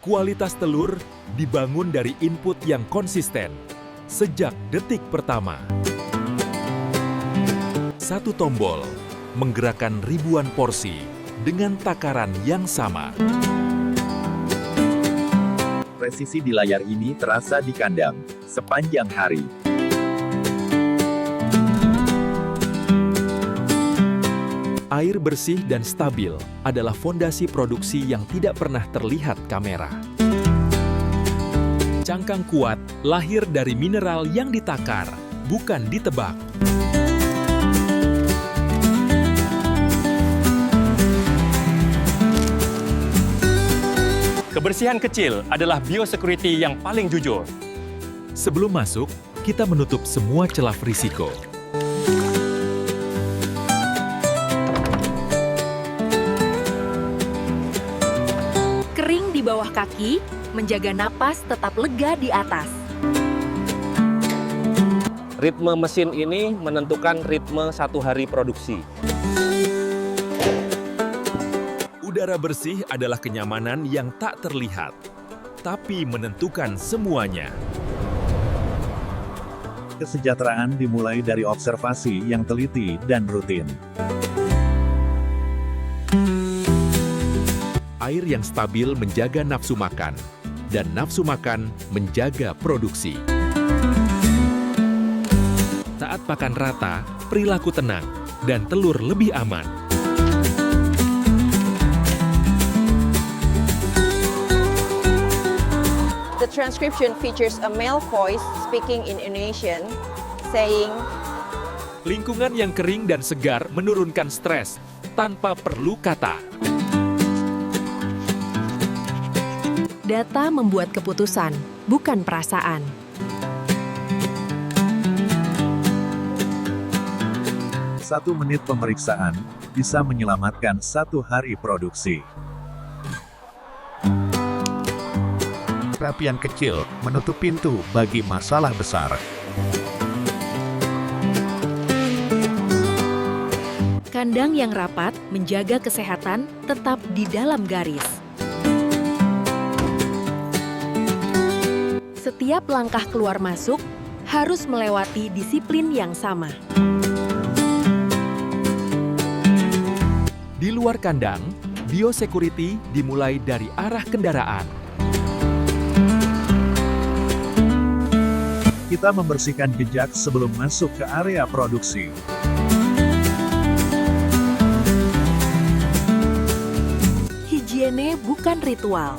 Kualitas telur dibangun dari input yang konsisten sejak detik pertama. Satu tombol menggerakkan ribuan porsi dengan takaran yang sama. Presisi di layar ini terasa di kandang sepanjang hari. Air bersih dan stabil adalah fondasi produksi yang tidak pernah terlihat kamera. Cangkang kuat lahir dari mineral yang ditakar, bukan ditebak. Kebersihan kecil adalah biosecurity yang paling jujur. Sebelum masuk, kita menutup semua celah risiko. Kering di bawah kaki, menjaga napas tetap lega di atas. Ritme mesin ini menentukan ritme satu hari produksi. Udara bersih adalah kenyamanan yang tak terlihat, tapi menentukan semuanya. Kesejahteraan dimulai dari observasi yang teliti dan rutin. Air yang stabil menjaga nafsu makan, dan nafsu makan menjaga produksi. Saat pakan rata, perilaku tenang, dan telur lebih aman. The transcription features a male voice speaking in Indonesian, saying, Lingkungan yang kering dan segar menurunkan stres tanpa perlu kata. Data membuat keputusan, bukan perasaan. Satu menit pemeriksaan bisa menyelamatkan satu hari produksi. Perapian kecil menutup pintu bagi masalah besar. Kandang yang rapat menjaga kesehatan tetap di dalam garis. Setiap langkah keluar masuk harus melewati disiplin yang sama. Di luar kandang, biosecurity dimulai dari arah kendaraan. Kita membersihkan jejak sebelum masuk ke area produksi. Higiene bukan ritual.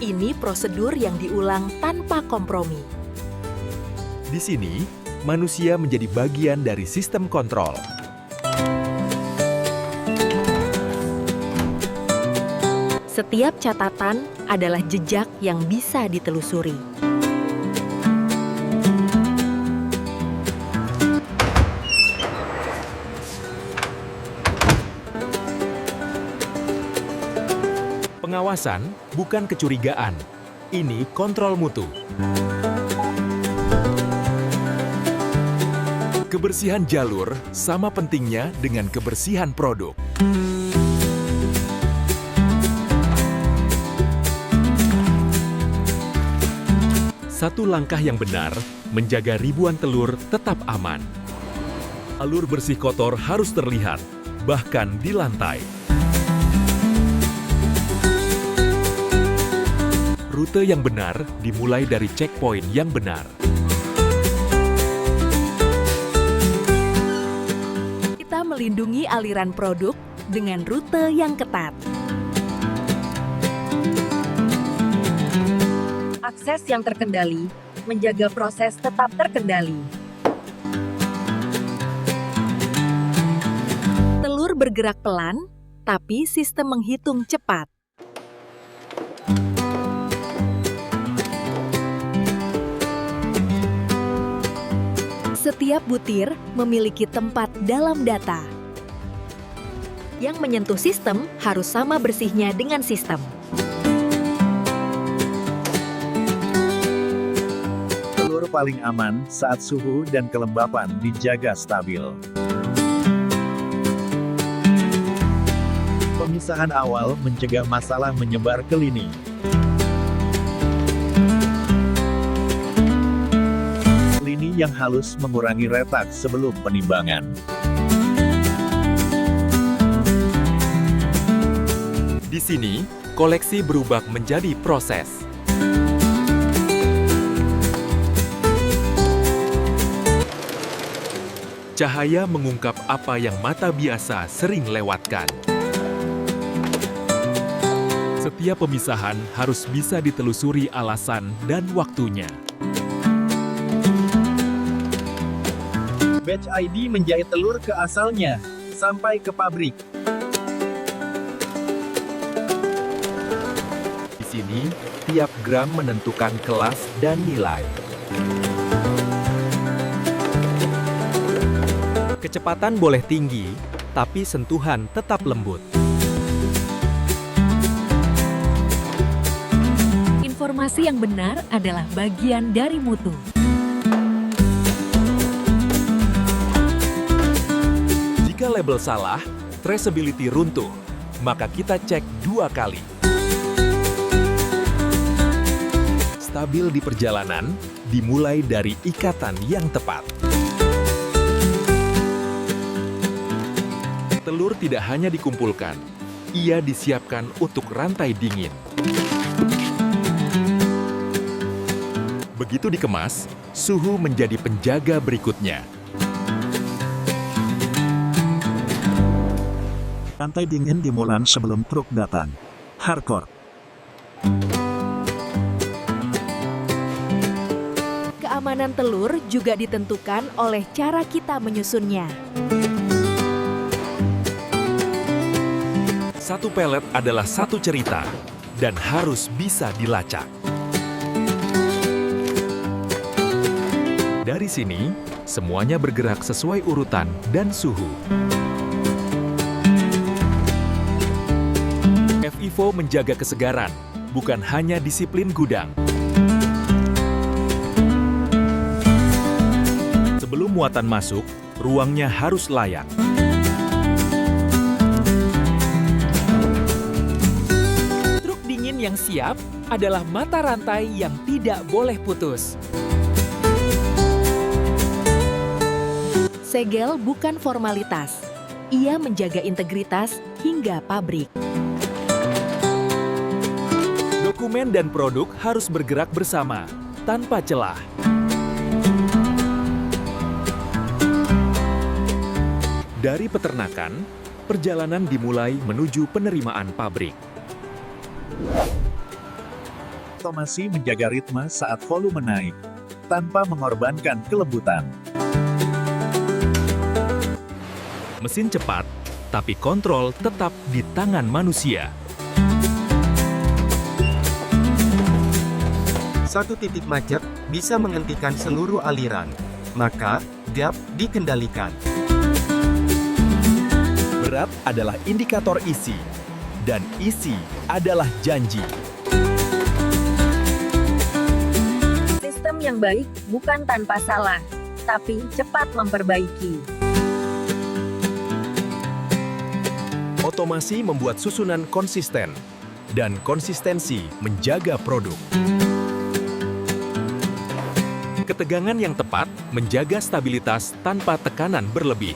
Ini prosedur yang diulang tanpa kompromi. Di sini, manusia menjadi bagian dari sistem kontrol. Setiap catatan adalah jejak yang bisa ditelusuri. Pengawasan bukan kecurigaan, ini kontrol mutu. Kebersihan jalur sama pentingnya dengan kebersihan produk. Satu langkah yang benar menjaga ribuan telur tetap aman. Alur bersih kotor harus terlihat, bahkan di lantai. Rute yang benar dimulai dari checkpoint yang benar. Kita melindungi aliran produk dengan rute yang ketat. Akses yang terkendali menjaga proses tetap terkendali. Telur bergerak pelan, tapi sistem menghitung cepat. Setiap butir memiliki tempat dalam data. Yang menyentuh sistem harus sama bersihnya dengan sistem. Telur paling aman saat suhu dan kelembapan dijaga stabil. Pemisahan awal mencegah masalah menyebar ke lini. yang halus mengurangi retak sebelum penimbangan. Di sini, koleksi berubah menjadi proses. Cahaya mengungkap apa yang mata biasa sering lewatkan. Setiap pemisahan harus bisa ditelusuri alasan dan waktunya. Batch ID menjahit telur ke asalnya, sampai ke pabrik. Di sini, tiap gram menentukan kelas dan nilai. Kecepatan boleh tinggi, tapi sentuhan tetap lembut. Informasi yang benar adalah bagian dari mutu. Jika label salah, traceability runtuh, maka kita cek 2 kali. Stabil di perjalanan, dimulai dari ikatan yang tepat. Telur tidak hanya dikumpulkan, ia disiapkan untuk rantai dingin. Begitu dikemas, suhu menjadi penjaga berikutnya. Rantai dingin dimulai sebelum truk datang. Hardcore. Keamanan telur juga ditentukan oleh cara kita menyusunnya. Satu pelet adalah satu cerita dan harus bisa dilacak. Dari sini, semuanya bergerak sesuai urutan dan suhu. FIFO menjaga kesegaran, bukan hanya disiplin gudang. Sebelum muatan masuk, ruangnya harus layak. Yang siap adalah mata rantai yang tidak boleh putus. Segel bukan formalitas. Ia menjaga integritas hingga pabrik. Dokumen dan produk harus bergerak bersama, tanpa celah. Dari peternakan, perjalanan dimulai menuju penerimaan pabrik. Otomasi menjaga ritme saat volume naik, tanpa mengorbankan kelembutan. Mesin cepat, tapi kontrol tetap di tangan manusia. Satu titik macet bisa menghentikan seluruh aliran, maka gap dikendalikan. Berat adalah indikator isi, dan isi adalah janji. Sistem yang baik bukan tanpa salah, tapi cepat memperbaiki. Otomasi membuat susunan konsisten, dan konsistensi menjaga produk. Ketegangan yang tepat menjaga stabilitas tanpa tekanan berlebih.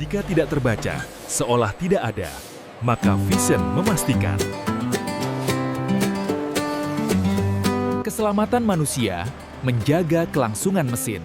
Jika tidak terbaca, seolah tidak ada, maka Vision memastikan. Keselamatan manusia menjaga kelangsungan mesin.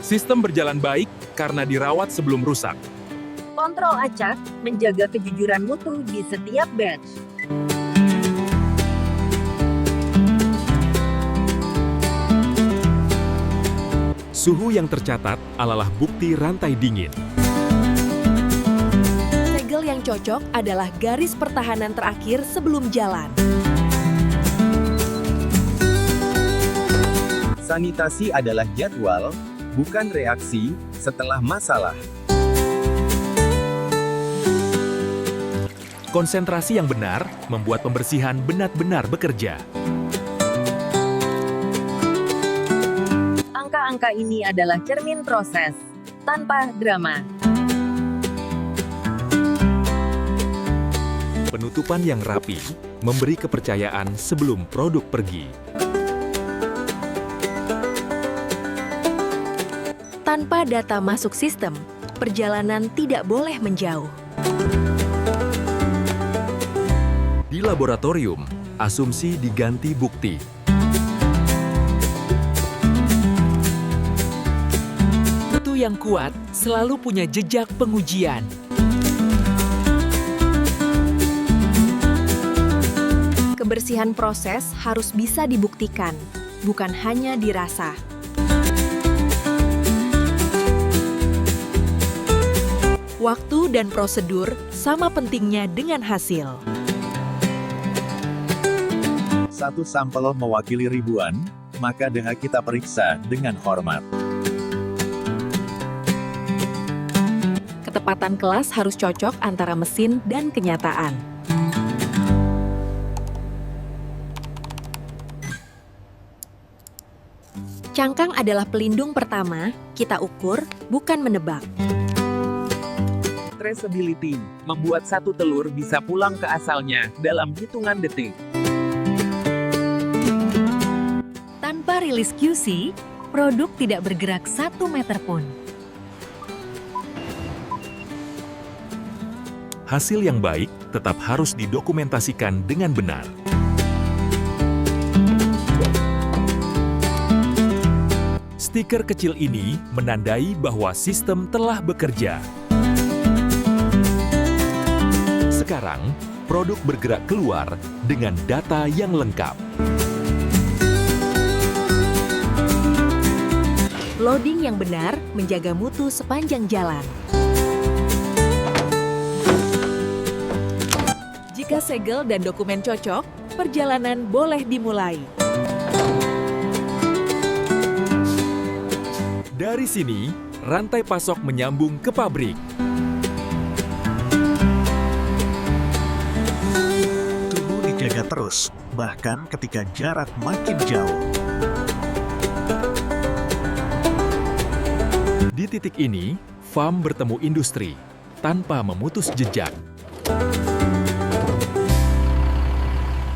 Sistem berjalan baik karena dirawat sebelum rusak. Kontrol acak menjaga kejujuran mutu di setiap batch. Suhu yang tercatat adalah bukti rantai dingin. Segel yang cocok adalah garis pertahanan terakhir sebelum jalan. Sanitasi adalah jadwal, bukan reaksi, setelah masalah. Konsentrasi yang benar membuat pembersihan benar-benar bekerja. Angka-angka ini adalah cermin proses, tanpa drama. Penutupan yang rapi memberi kepercayaan sebelum produk pergi. Tanpa data masuk sistem, perjalanan tidak boleh menjauh. Di laboratorium, asumsi diganti bukti. Mutu yang kuat selalu punya jejak pengujian. Kebersihan proses harus bisa dibuktikan, bukan hanya dirasa. Waktu dan prosedur sama pentingnya dengan hasil. Satu sampel mewakili ribuan, maka dengan kita periksa dengan hormat. Ketepatan kelas harus cocok antara mesin dan kenyataan. Cangkang adalah pelindung pertama, kita ukur, bukan menebak. Traceability membuat satu telur bisa pulang ke asalnya dalam hitungan detik. Tanpa rilis QC, produk tidak bergerak 1 meter pun. Hasil yang baik tetap harus didokumentasikan dengan benar. Stiker kecil ini menandai bahwa sistem telah bekerja. Sekarang, produk bergerak keluar dengan data yang lengkap. Loading yang benar menjaga mutu sepanjang jalan. Jika segel dan dokumen cocok, perjalanan boleh dimulai. Dari sini, rantai pasok menyambung ke pabrik. Tubuh dijaga terus, bahkan ketika jarak makin jauh. Di titik ini, farm bertemu industri tanpa memutus jejak.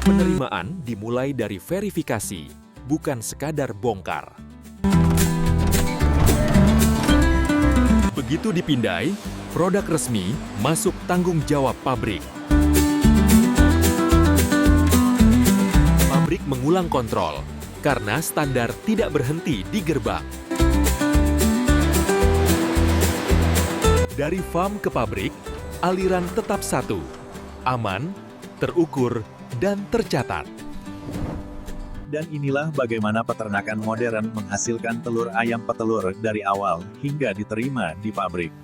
Penerimaan dimulai dari verifikasi, bukan sekadar bongkar. Begitu dipindai, produk resmi masuk tanggung jawab pabrik. Pabrik mengulang kontrol, karena standar tidak berhenti di gerbang. Dari farm ke pabrik, aliran tetap satu, aman, terukur, dan tercatat. Dan inilah bagaimana peternakan modern menghasilkan telur ayam petelur dari awal hingga diterima di pabrik.